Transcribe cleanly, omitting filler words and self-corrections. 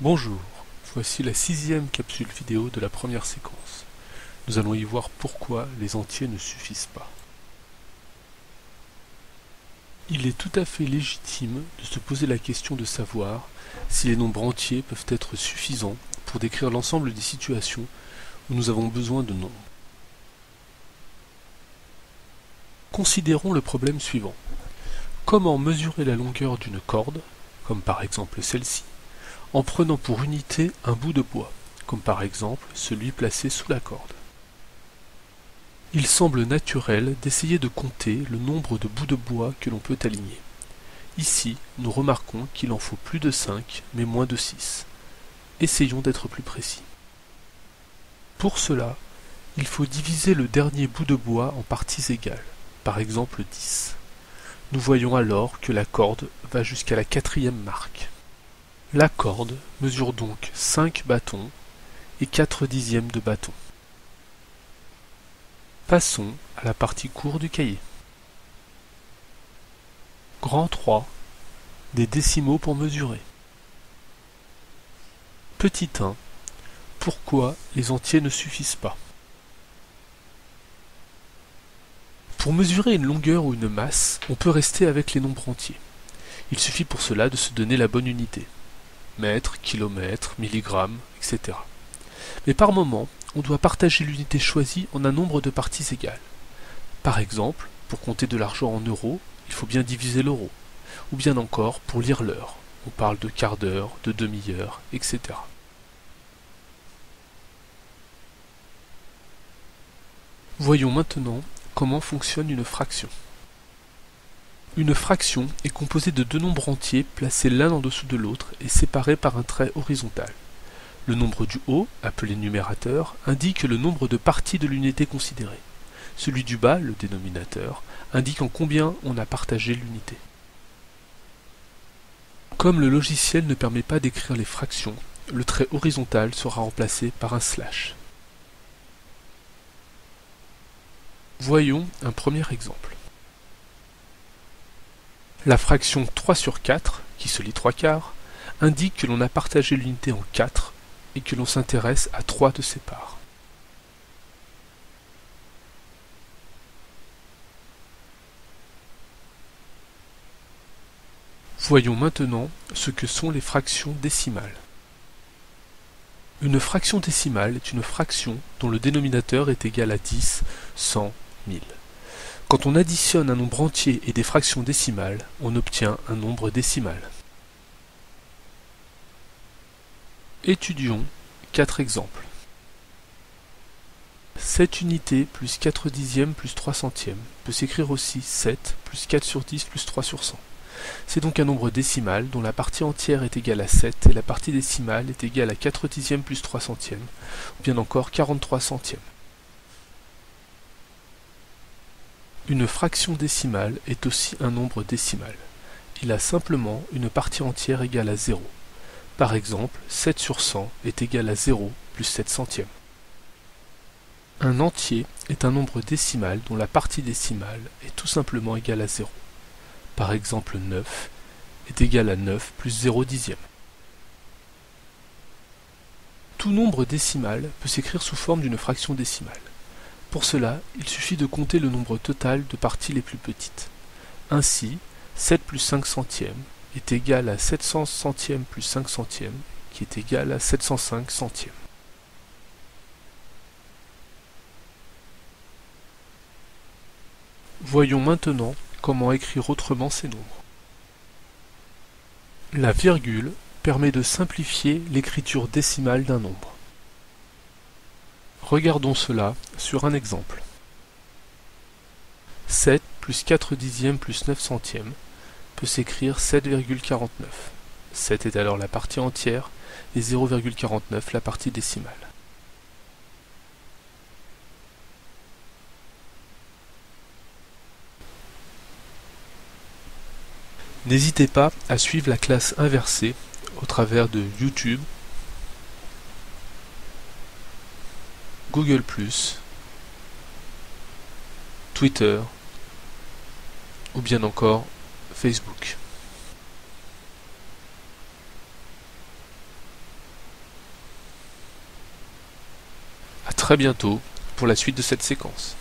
Bonjour, voici la 6e capsule vidéo de la première séquence. Nous allons y voir pourquoi les entiers ne suffisent pas. Il est tout à fait légitime de se poser la question de savoir si les nombres entiers peuvent être suffisants pour décrire l'ensemble des situations où nous avons besoin de nombres. Considérons le problème suivant. Comment mesurer la longueur d'une corde, comme par exemple celle-ci, en prenant pour unité un bout de bois, comme par exemple celui placé sous la corde. Il semble naturel d'essayer de compter le nombre de bouts de bois que l'on peut aligner. Ici, nous remarquons qu'il en faut plus de 5, mais moins de 6. Essayons d'être plus précis. Pour cela, il faut diviser le dernier bout de bois en parties égales, par exemple 10. Nous voyons alors que la corde va jusqu'à la 4e marque. La corde mesure donc 5 bâtons et 4 dixièmes de bâton. Passons à la partie court du cahier. Grand 3, des décimaux pour mesurer. Petit 1, pourquoi les entiers ne suffisent pas? Pour mesurer une longueur ou une masse, on peut rester avec les nombres entiers. Il suffit pour cela de se donner la bonne unité. Mètres, kilomètres, milligrammes, etc. Mais par moment, on doit partager l'unité choisie en un nombre de parties égales. Par exemple, pour compter de l'argent en euros, il faut bien diviser l'euro. Ou bien encore pour lire l'heure. On parle de quart d'heure, de demi-heure, etc. Voyons maintenant comment fonctionne une fraction. Une fraction est composée de deux nombres entiers placés l'un en dessous de l'autre et séparés par un trait horizontal. Le nombre du haut, appelé numérateur, indique le nombre de parties de l'unité considérée. Celui du bas, le dénominateur, indique en combien on a partagé l'unité. Comme le logiciel ne permet pas d'écrire les fractions, le trait horizontal sera remplacé par un slash. Voyons un premier exemple. La fraction 3 sur 4, qui se lit 3 quarts, indique que l'on a partagé l'unité en 4 et que l'on s'intéresse à 3 de ses parts. Voyons maintenant ce que sont les fractions décimales. Une fraction décimale est une fraction dont le dénominateur est égal à 10, 100, 1000. Quand on additionne un nombre entier et des fractions décimales, on obtient un nombre décimal. Étudions 4 exemples. 7 unités plus 4 dixièmes plus 3 centièmes peut s'écrire aussi 7 plus 4 sur 10 plus 3 sur 100. C'est donc un nombre décimal dont la partie entière est égale à 7 et la partie décimale est égale à 4 dixièmes plus 3 centièmes, ou bien encore 43 centièmes. Une fraction décimale est aussi un nombre décimal. Il a simplement une partie entière égale à 0. Par exemple, 7 sur 100 est égal à 0 plus 7 centièmes. Un entier est un nombre décimal dont la partie décimale est tout simplement égale à 0. Par exemple, 9 est égal à 9 plus 0 dixième. Tout nombre décimal peut s'écrire sous forme d'une fraction décimale. Pour cela, il suffit de compter le nombre total de parties les plus petites. Ainsi, 7 plus 5 centièmes est égal à 700 centièmes plus 5 centièmes, qui est égal à 705 centièmes. Voyons maintenant comment écrire autrement ces nombres. La virgule permet de simplifier l'écriture décimale d'un nombre. Regardons cela sur un exemple. 7 plus 4 dixièmes plus 9 centièmes peut s'écrire 7,49. 7 est alors la partie entière et 0,49 la partie décimale. N'hésitez pas à suivre la classe inversée au travers de YouTube, Google+, Twitter ou bien encore Facebook. très bientôt pour la suite de cette séquence.